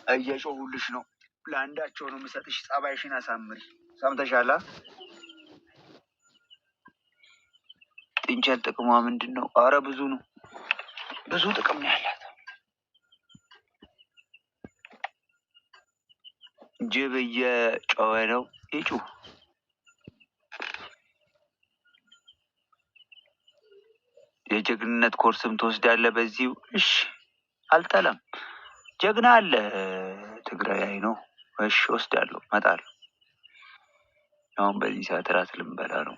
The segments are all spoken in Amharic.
እየጮሁልሽ ነው። ለአንዳቸው ነው የምሰጥሽ። ጸባይሽን አሳምሪ። ሰምተሻላ? ጥንቸል ጥቅሟ ምንድን ነው? አረ ብዙ ነው። ብዙ ጥቅም ነው ያላት። ጅብ እየጮኸ ነው። ይጩህ። የጀግንነት ኮርስም ትወስዳለህ በዚሁ። እሺ አልጠላም። ጀግና አለ ትግራይ ነው። እሺ ወስዳለሁ፣ እመጣለሁ። አሁን በዚህ ሰዓት እራት ልንበላ ነው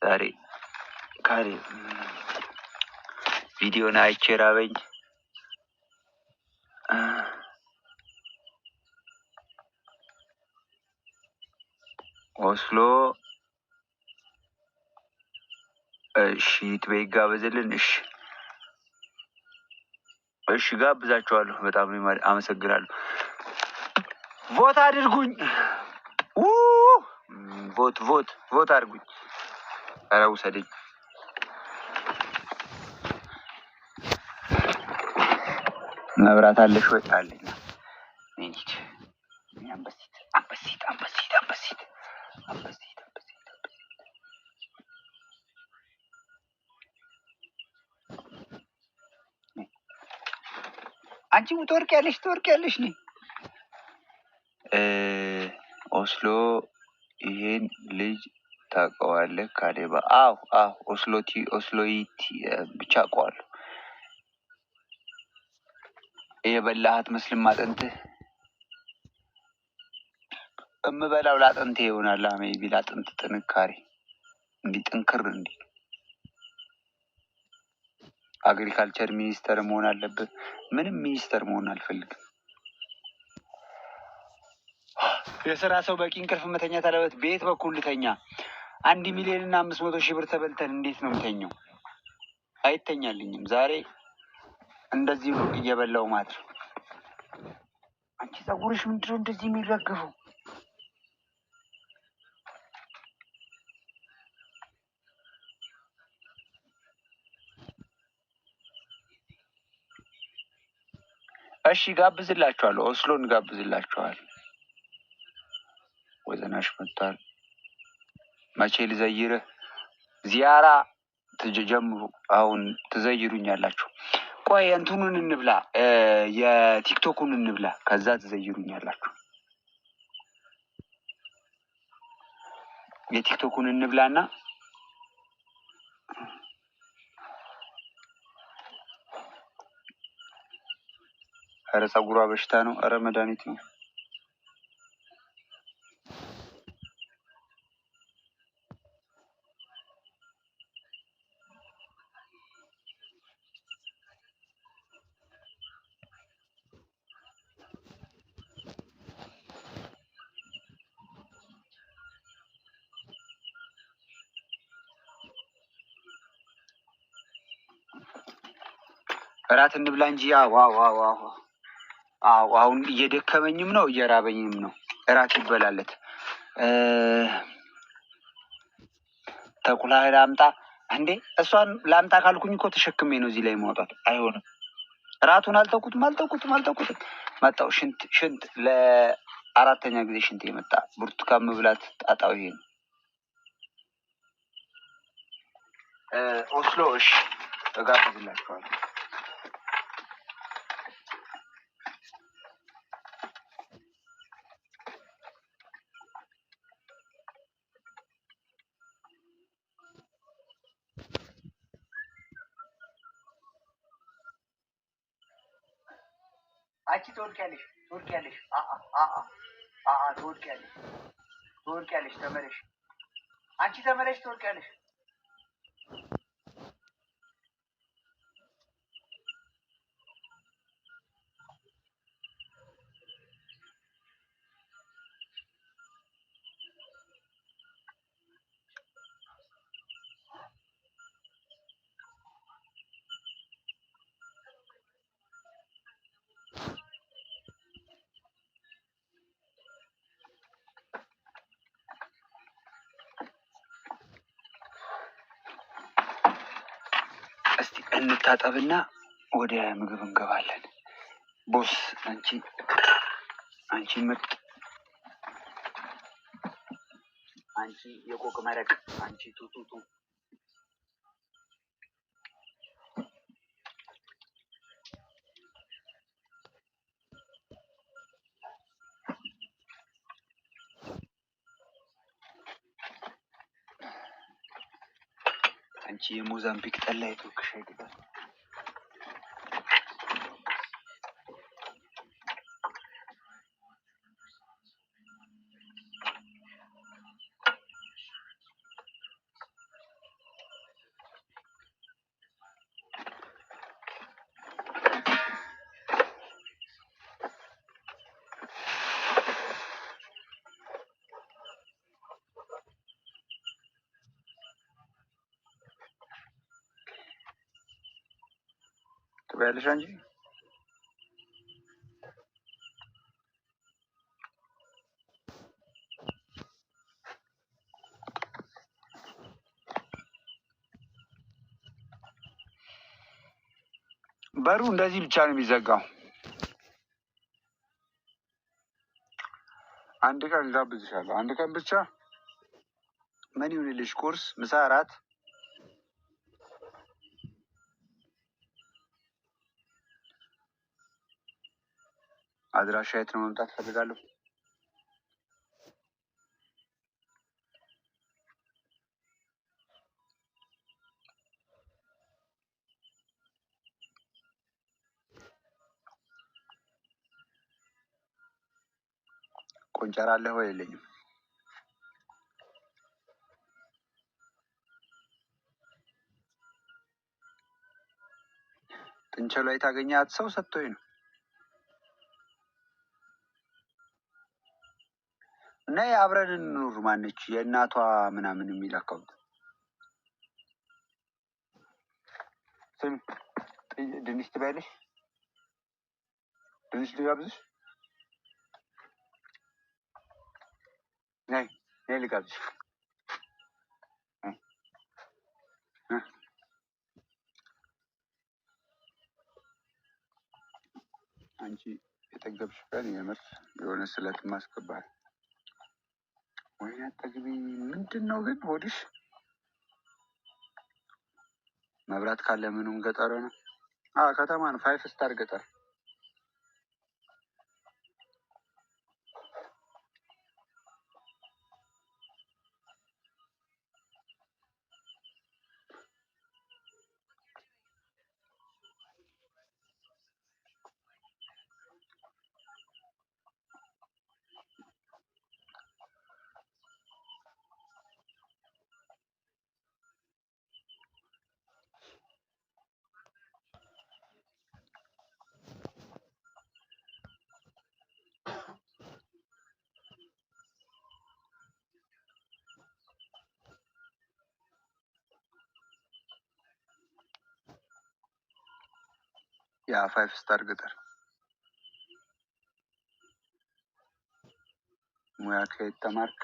ዛሬ። ካሬ ቪዲዮን አይቼ ራበኝ። ኦስሎ እሺ ትበይ ጋበዝልን። እሺ እሺ ጋብዛችኋለሁ። በጣም አመሰግናለሁ። ቮት አድርጉኝ። ቮት አድርጉኝ። ኧረ ውሰደኝ። መብራት አለሽ ወይ? አለኝ። እንሂድ። አንበሲት አንቺ ትወርቂያለሽ ነኝ። ኦስሎ ይሄን ልጅ ታውቀዋለህ? ካሌባ? አዎ ኦስሎይቲ ብቻ አውቀዋለሁ። የበላሃት መስልም አጥንትህ እምበላው ላጥንቴ ይሆናል። ሜቢ ላጥንት ጥንካሬ እንዲህ ጥንክር እንዲህ አግሪካልቸር ሚኒስተር መሆን አለብህ። ምንም ሚኒስተር መሆን አልፈልግም። የስራ ሰው በቂ እንቅልፍ መተኛት አለበት። በየት በኩል ልተኛ? 1,500,000 ብር ተበልተን እንዴት ነው የምተኘው? አይተኛልኝም። ዛሬ እንደዚህ ነው እየበላው ማድር። አንቺ ፀጉርሽ ምንድነው እንደዚህ የሚረግፈው? እሺ ጋብዝላችኋለሁ። ኦስሎን ጋብዝላችኋል። ወዘናሽ መጥቷል። መቼ ልዘይርህ? ዚያራ ትጀምሩ። አሁን ትዘይሩኛላችሁ። ቆይ እንትኑን እንብላ፣ የቲክቶኩን እንብላ፣ ከዛ ትዘይሩኛላችሁ። የቲክቶኩን እንብላና ኧረ ፀጉሯ በሽታ ነው። ኧረ መድኃኒት ነው። እራት እንብላ እንጂ። አሁን እየደከመኝም ነው እየራበኝም ነው። እራት ይበላለት። ተኩላ ላምጣ እንዴ? እሷን ላምጣ ካልኩኝ እኮ ተሸክሜ ነው እዚህ ላይ ማውጣት። አይሆንም። እራቱን አልተውኩትም። መጣው። ሽንት ለ4ኛ ጊዜ ሽንት የመጣ ብርቱካን መብላት ጣጣው ይሄ ነው። ኦስሎ እሺ እጋብዝላችኋለሁ። አንቺ ትወድቂያለሽ። ትወድቂያለሽ። ተመለሽ። አንቺ ተመለሽ። ትወድቂያለሽ። እስቲ እንታጠብና ወደ ምግብ እንገባለን። ቦስ አንቺ ምርጥ አንቺ የቆቅ መረቅ አንቺ ቱቱቱ አንቺ የሞዛምቢክ ጠላ የተወክሽ አይገባል። ትበያለሽ አንቺ በሩ እንደዚህ ብቻ ነው የሚዘጋው። አንድ ቀን ጋብዝሻለሁ። አንድ ቀን ብቻ ምን ይሁንልሽ? ቁርስ፣ ምሳ፣ እራት አድራሻ የት ነው? መምጣት ፈልጋለሁ። ቆንጨራ አለህ ወይ? የለኝም። ጥንቸሏ የታገኛት ሰው ሰጥቶኝ ነው። እና አብረን እንኑር ማነች የእናቷ ምናምን የሚል አካውንት ስም ድንች ትበያለሽ? ድንች ልጋብዝሽ? ነይ ነይ ልጋብዝሽ። አንቺ የጠገብሽ ቀን የምር የሆነ ስለት ማስገባል። ወይ አጠግቢ። ምንድን ነው ግን ሆድሽ? መብራት ካለ ምኑም ገጠር ነው። ከተማ ነው። 5 ስታር ገጠር። ያ 5 ስታር ገጠር። ሙያ ከየት ተማርክ?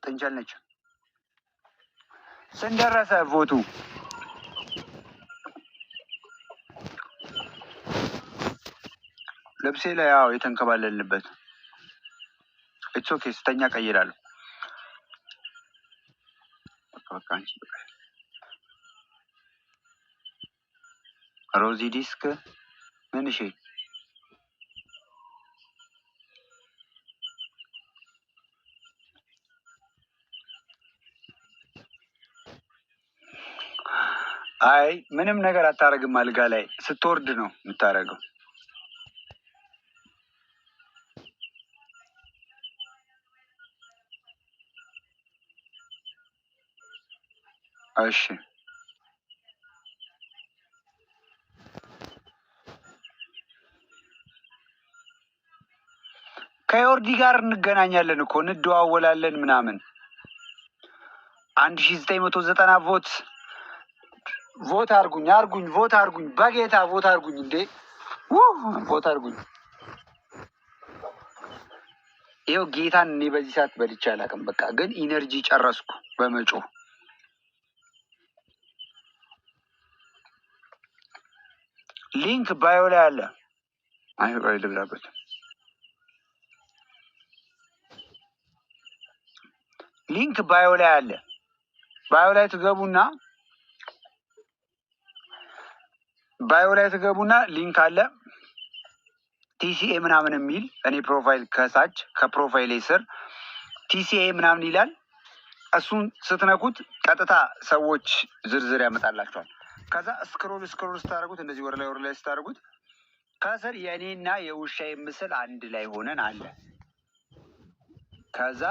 ጥንቸል ነች። ስንት ደረሰ ቮቱ? ልብሴ ላይ ያው የተንከባለልንበት ኢትስ ኦኬ። ስተኛ ቀይራለሁ። በቃ አንቺ ሮዚ ዲስክ ምን? እሺ አይ ምንም ነገር አታረግም። አልጋ ላይ ስትወርድ ነው የምታረገው። እሺ ከዮርዲ ጋር እንገናኛለን እኮ እንደዋወላለን ምናምን። 1990 ቮት አርጉኝ ቮት አርጉኝ በጌታ ቮት አርጉኝ እንዴ ቮት አርጉኝ። ይኸው ጌታን እኔ በዚህ ሰዓት በልቼ አላውቅም። በቃ ግን ኢነርጂ ጨረስኩ በመጮህ። ሊንክ ባዮ ላይ አለ። አይ ባይ ልብላበት። ሊንክ ባዮ ላይ አለ። ባዮ ላይ ትገቡና ሊንክ አለ ቲሲኤ ምናምን የሚል እኔ ፕሮፋይል ከሳች ከፕሮፋይሌ ስር ቲሲኤ ምናምን ይላል። እሱን ስትነኩት ቀጥታ ሰዎች ዝርዝር ያመጣላቸዋል። ከዛ ስክሮል ስታደርጉት እንደዚህ ወር ላይ ስታደርጉት ከስር የእኔና የውሻዬ ምስል አንድ ላይ ሆነን አለ። ከዛ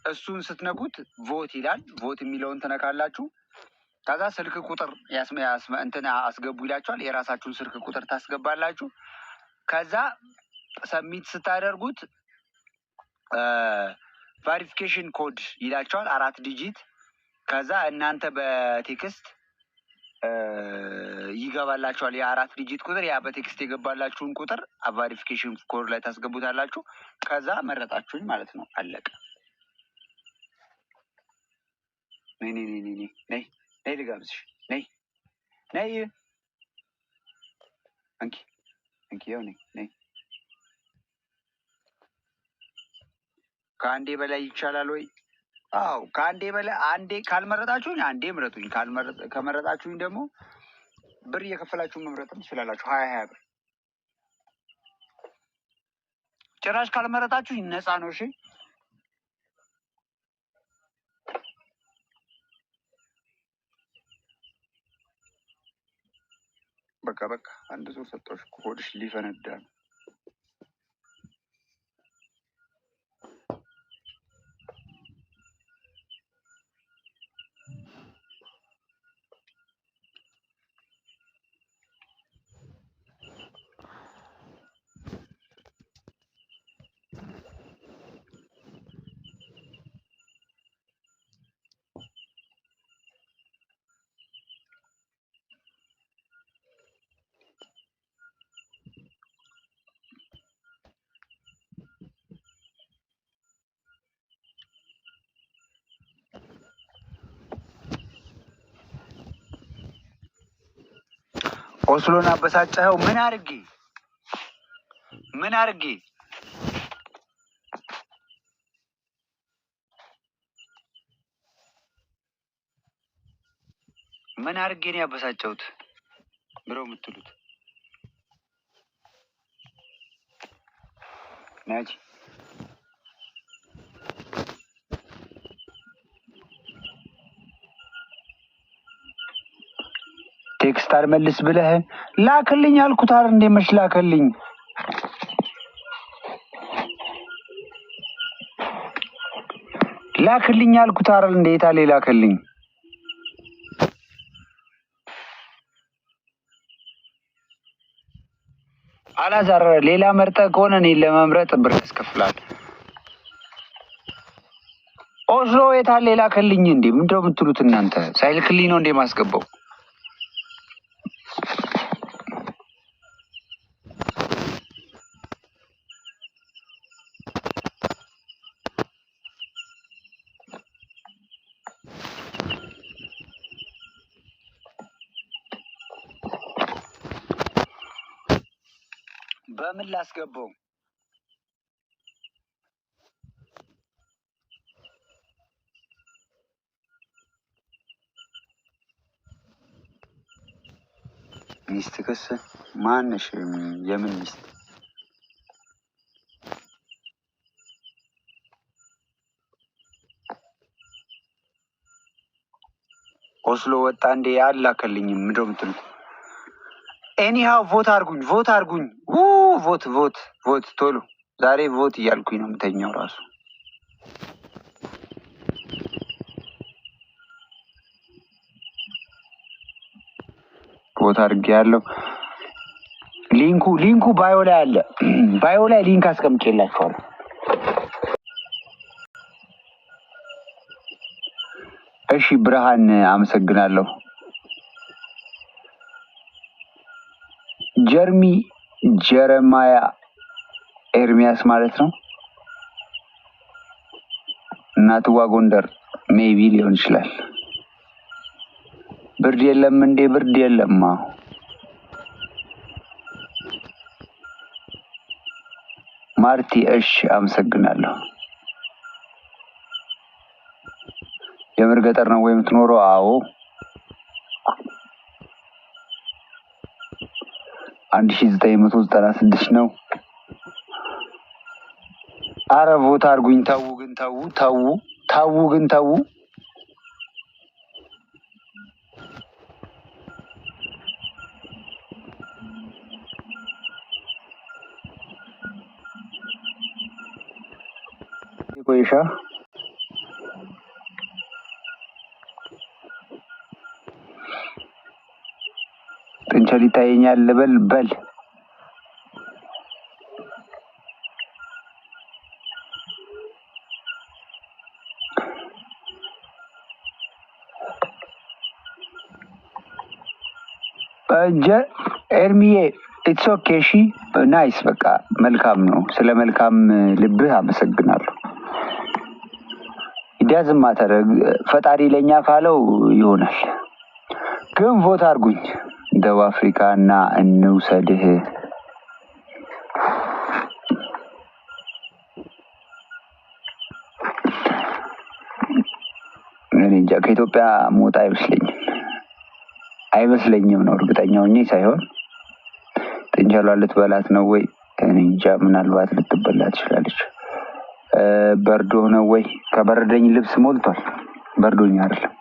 እሱን ስትነኩት ቮት ይላል። ቮት የሚለውን ትነካላችሁ። ከዛ ስልክ ቁጥር እንትን አስገቡ ይላችኋል። የራሳችሁን ስልክ ቁጥር ታስገባላችሁ። ከዛ ሰሚት ስታደርጉት ቫሪፊኬሽን ኮድ ይላቸዋል 4 ዲጂት። ከዛ እናንተ በቴክስት ይገባላችኋል የ4 ዲጂት ቁጥር። ያ በቴክስት የገባላችሁን ቁጥር ቫሪፊኬሽን ኮድ ላይ ታስገቡታላችሁ። ከዛ መረጣችሁኝ ማለት ነው። አለቀ። ነይ ልጋብዝሽ። ነይ ያው ነይ። ከአንዴ በላይ ይቻላል ወይ? አዎ ከአንዴ በላይ። አንዴ ካልመረጣችሁኝ አንዴ ምረጡኝ። ከመረጣችሁኝ ደግሞ ብር እየከፈላችሁ መምረጥም ትችላላችሁ። 20 ብር። ጭራሽ ካልመረጣችሁኝ ነፃ ነው። እሺ በቃ አንድ ዙር ሰጠሁሽ። ሆድሽ ሊፈነዳ ነው። ኦስሎን አበሳጨኸው? ምን አርጌ ነው ያበሳጨሁት ብሎ የምትሉት? ናጂ ቴክስት አልመልስ ብለህ ላክልኝ አልኩት አይደል? እንደ መች ላክልኝ? ላክልኝ አልኩት አይደል? እንደ የታለ ላክልኝ? አላዛር ሌላ መርጠህ ከሆነ እኔን ለመምረጥ ብር ያስከፍላል። ኦስሎ የታለ ላክልኝ? እንዴ ምንድነው የምትሉት እናንተ? ሳይልክልኝ ነው እንዴ ማስገባው? በምን ላስገባው? ሚስት ክስ ማነሽ? የምን ሚስት? ኦስሎ ወጣ እንዴ? አላከልኝም። ምንድነው የምትሉት? ኤኒሃው ቮት አርጉኝ። ቮት ቶሎ። ዛሬ ቮት እያልኩኝ ነው የምተኛው ራሱ። ቮት አድርጌ ያለው ሊንኩ ባዮ ላይ አለ። ባዮ ላይ ሊንክ አስቀምጬላችኋለሁ። እሺ ብርሃን አመሰግናለሁ። ጀረማያ ኤርሚያስ ማለት ነው። እናትዋ ጎንደር ሜቢ ሊሆን ይችላል። ብርድ የለም እንዴ? ብርድ የለማ። ማርቲ እሺ፣ አመሰግናለሁ። የምር ገጠር ነው ወይ የምትኖረው? አዎ 1996 ነው። አረ ቦታ አድርጉኝ። ተው ግን ተው። ቆይሻ ጥንቸል ይታየኛል። በል ኤርሚዬ ኢትስ ኦኬ። እሺ ናይስ። በቃ መልካም ነው። ስለ መልካም ልብህ አመሰግናለሁ። ዳዝም ማተር ፈጣሪ ለኛ ካለው ይሆናል። ግን ቮት አድርጉኝ። ደቡብ አፍሪካ እና እንውሰድህ። እኔ እንጃ ከኢትዮጵያ ሞት አይመስለኝም ነው እርግጠኛ ሆኜ ሳይሆን ጥንቸሏ ልትበላት ነው ወይ? እኔ እንጃ። ምናልባት ልትበላ ትችላለች። በርዶ ነው ወይ? ከበረደኝ ልብስ ሞልቷል። በርዶኝ አይደለም።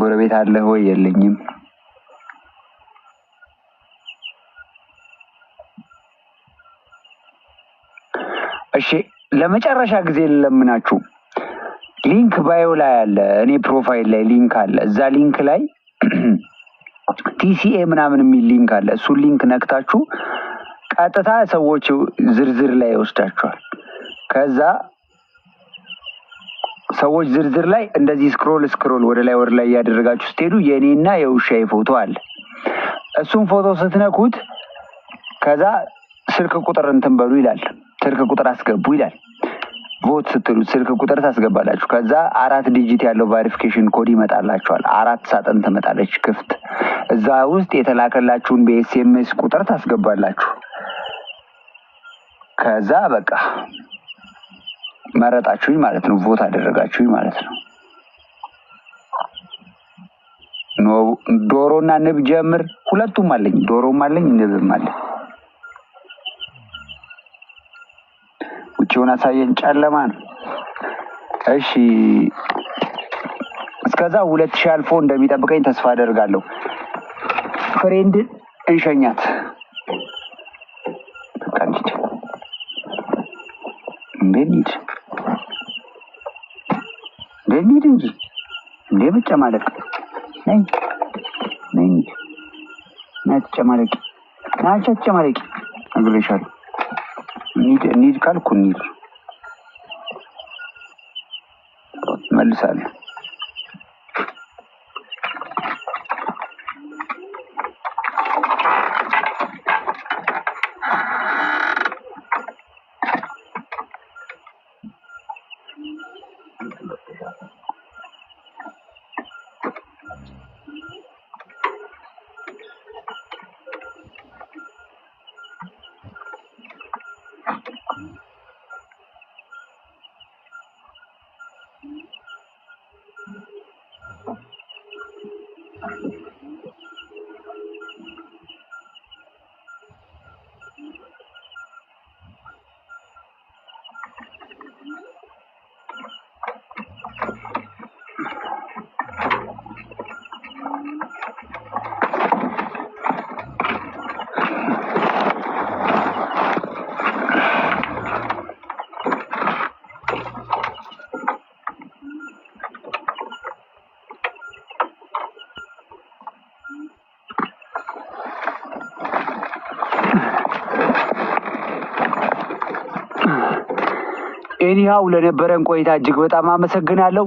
ጎረቤት አለ ወይ? የለኝም። እሺ ለመጨረሻ ጊዜ ልለምናችሁ፣ ሊንክ ባዮ ላይ አለ። እኔ ፕሮፋይል ላይ ሊንክ አለ። እዛ ሊንክ ላይ ቲሲኤ ምናምን የሚል ሊንክ አለ። እሱን ሊንክ ነክታችሁ ቀጥታ ሰዎች ዝርዝር ላይ ይወስዳችኋል። ከዛ ሰዎች ዝርዝር ላይ እንደዚህ ስክሮል ወደ ላይ እያደረጋችሁ ስትሄዱ የኔና የውሻዬ ፎቶ አለ። እሱን ፎቶ ስትነኩት ከዛ ስልክ ቁጥር እንትን በሉ ይላል። ስልክ ቁጥር አስገቡ ይላል። ቮት ስትሉ ስልክ ቁጥር ታስገባላችሁ። ከዛ 4 ዲጂት ያለው ቬሪፊኬሽን ኮድ ይመጣላችኋል። 4 ሳጥን ትመጣለች ክፍት። እዛ ውስጥ የተላከላችሁን በኤስኤምኤስ ቁጥር ታስገባላችሁ። ከዛ በቃ መረጣችሁኝ ማለት ነው። ቮት አደረጋችሁኝ ማለት ነው። ዶሮና ንብ ጀምር። ሁለቱም አለኝ። ዶሮም አለኝ ንብም አለኝ። ውጪውን አሳየን። ጨለማ ነው። እሺ እስከዛ 2000 አልፎ እንደሚጠብቀኝ ተስፋ አደርጋለሁ። ፍሬንድ እንሸኛት። እንዴት እንጂ እንዴ መጨማለቅ ነኝ ናጨማለቅ ናጨማለቅ አግሬሻለሁ። ኒድ ካልኩ ኒድ መልሳለሁ። ኤኒሃው ለነበረን ቆይታ እጅግ በጣም አመሰግናለሁ።